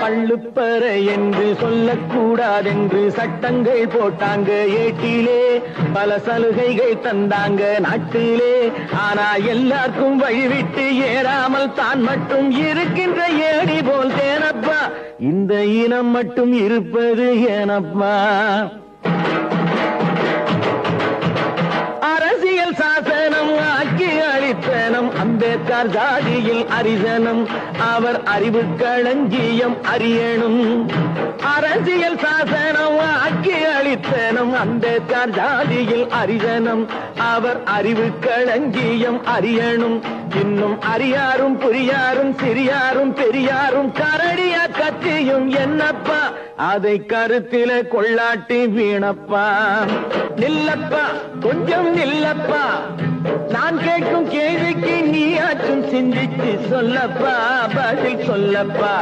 பள்ளுப்பற என்று சொல்லக்கூடாதென்று சட்டங்கள் போட்டாங்க ஏட்டிலே, பல சலுகைகள் தந்தாங்க நாட்டிலே. ஆனா எல்லாருக்கும் வழிவிட்டு ஏறாமல் தான் மட்டும் இருக்கின்ற ஏடி போல் தேனப்பா, இந்த இனம் மட்டும் இருப்பது ஏனப்பா? அரசியல் சாசனம் ஆக்கி அளித்தனம் அம்பேத்கர் ஜாதியில் அரிசனம், அவர் அறிவு களஞ்சியம் அறியணும். அரசியல் சாசனம் ஆக்கி அளித்தனம் அம்பேத்கர் ஜாதியில் அரிசனம், அவர் அறிவு களஞ்சியம் அறியணும். இன்னும் அறியாரும் புரியாரும் சிறியாரும் பெரியாரும் கரடிய கத்தியும் என்னப்பா, அதை கருத்தில கொள்ளாட்டி வீணப்பா. நில்லப்பா கொஞ்சம் நில்லப்பா, நான் கேட்கும் கேள்விக்கு நீயாச்சும் சிந்திச்சு சொல்லப்பா, பதில் சொல்லப்பா.